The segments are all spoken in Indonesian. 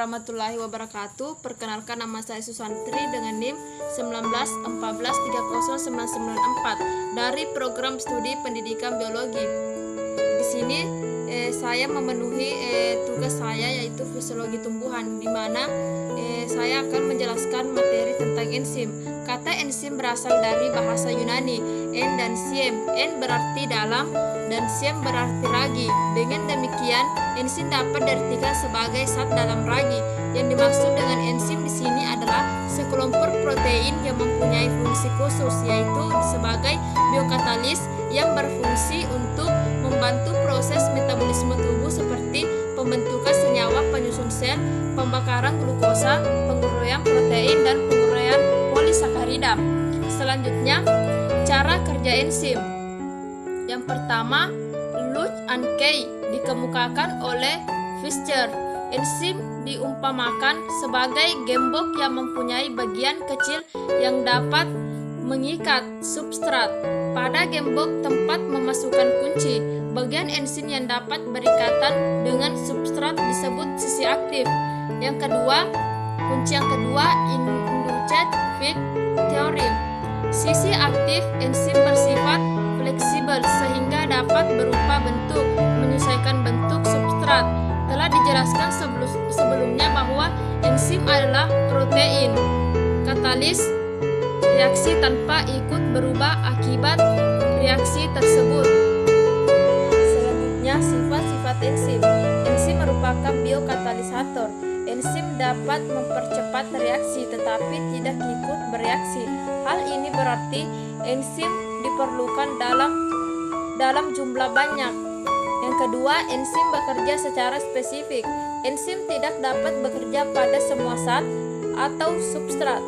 warahmatullahi wabarakatuh. Perkenalkan, nama saya Susantri dengan NIM 1914309994 dari program studi pendidikan biologi. Di sini saya memenuhi tugas saya, yaitu fisiologi tumbuhan, di mana saya akan menjelaskan materi tentang enzim. Kata enzim berasal dari bahasa Yunani, en dan siem. En berarti dalam dan siem berarti ragi. Dengan demikian, enzim dapat diartikan sebagai zat dalam ragi. Yang dimaksud dengan enzim di sini adalah sekelompok protein yang mempunyai fungsi khusus, yaitu sebagai biokatalis yang berfungsi untuk membantu proses metabolisme tubuh seperti pembentukan senyawa penyusun sel, pembakaran glukosa, penguraian protein, dan penguraian polisakarida. Selanjutnya, cara kerja enzim. Yang pertama, Luch and Kay dikemukakan oleh Fischer. Enzim diumpamakan sebagai gembok yang mempunyai bagian kecil yang dapat mengikat substrat. Pada gembok tempat memasukkan kunci. Bagian enzim yang dapat berikatan dengan substrat disebut sisi aktif. Kunci yang kedua, Inducet-Fick Theorem. Sisi aktif enzim bersifat fleksibel sehingga dapat berubah bentuk, menyesuaikan bentuk substrat. Telah dijelaskan sebelumnya bahwa enzim adalah protein katalis reaksi tanpa ikut berubah akibat reaksi tersebut. Selanjutnya, sifat-sifat enzim. Enzim merupakan biokatalisator. Enzim dapat mempercepat reaksi tetapi tidak ikut bereaksi. Hal ini berarti enzim diperlukan dalam jumlah banyak. Yang kedua, enzim bekerja secara spesifik. Enzim tidak dapat bekerja pada semua zat atau substrat.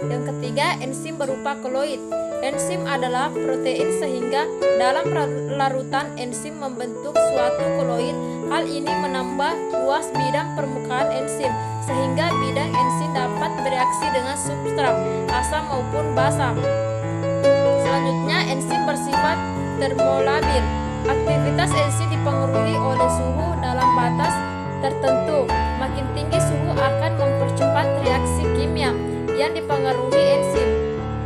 Yang ketiga, enzim berupa koloid. Enzim adalah protein sehingga dalam larutan enzim membentuk suatu koloid. Hal ini menambah luas bidang permukaan enzim sehingga bidang enzim dapat bereaksi dengan substrat asam maupun basa. Selanjutnya, enzim bersifat termolabil. Aktivitas enzim dipengaruhi oleh suhu dalam batas tertentu. Makin tinggi suhu akan mempercepat reaksi kimia yang dipengaruhi enzim.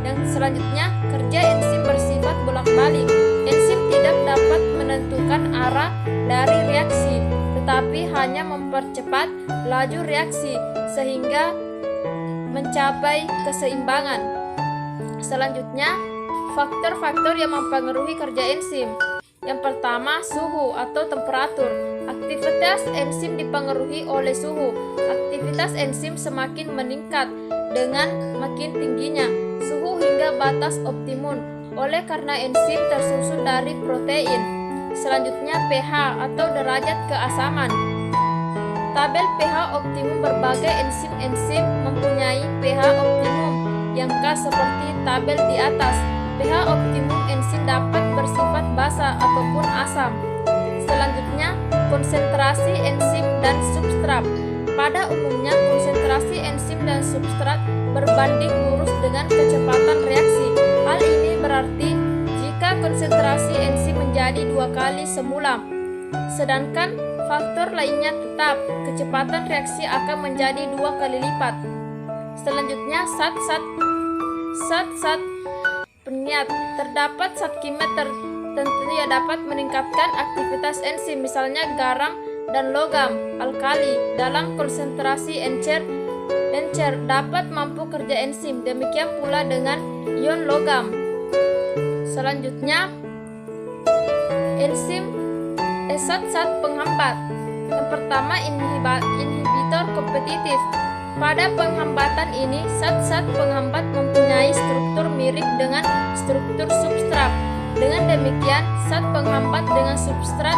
Yang selanjutnya, kerja enzim bersifat bolak-balik. Enzim tidak dapat menentukan arah dari reaksi, tetapi hanya mempercepat laju reaksi sehingga mencapai keseimbangan. Selanjutnya, faktor-faktor yang mempengaruhi kerja enzim. Yang pertama, suhu atau temperatur. Aktivitas enzim dipengaruhi oleh suhu. Aktivitas enzim semakin meningkat dengan makin tingginya suhu hingga batas optimum. Oleh karena enzim tersusun dari protein. Selanjutnya, pH atau derajat keasaman. Tabel pH optimum. Berbagai enzim mempunyai pH optimum yang khas seperti tabel di atas. pH optimum enzim dapat bersifat basa ataupun asam. Selanjutnya, konsentrasi enzim dan substrat. Pada umumnya, konsentrasi enzim dan substrat berbanding lurus dengan kecepatan reaksi. Hal ini berarti jika konsentrasi enzim menjadi 2 kali semula, sedangkan faktor lainnya tetap, kecepatan reaksi akan menjadi 2 kali lipat. Selanjutnya, zat-zat pengingat. Terdapat zat kimia tertentu yang dapat meningkatkan aktivitas enzim, misalnya garam dan logam alkali dalam konsentrasi encer dapat mampu kerja enzim. Demikian pula dengan ion logam. Selanjutnya, enzim zat-zat penghambat. Yang pertama, inhibitor kompetitif. Pada penghambatan ini, zat-zat penghambat mempunyai struktur mirip dengan struktur substrat. Dengan demikian, zat penghambat dengan substrat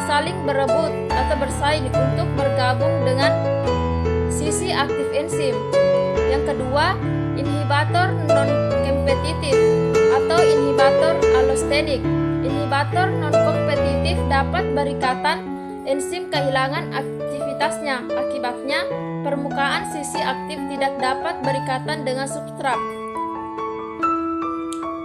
saling berebut atau bersaing untuk bergabung dengan sisi aktif enzim. Yang kedua, inhibitor non-kompetitif atau inhibitor allostenik. Inhibitor non-kompetitif dapat berikatan enzim kehilangan aktivitasnya. Akibatnya, permukaan sisi aktif tidak dapat berikatan dengan substrat.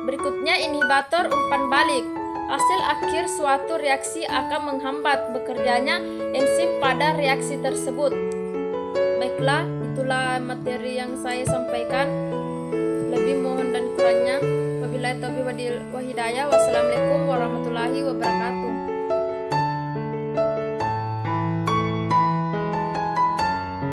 Berikutnya, inhibitor umpan balik. Hasil akhir suatu reaksi akan menghambat bekerjanya enzim pada reaksi tersebut. Baik, Baiklah, itulah materi yang saya sampaikan. Lebih mohon dan kurangnya, wabillahi taufiq wal hidayah. Wassalamualaikum warahmatullahi wabarakatuh.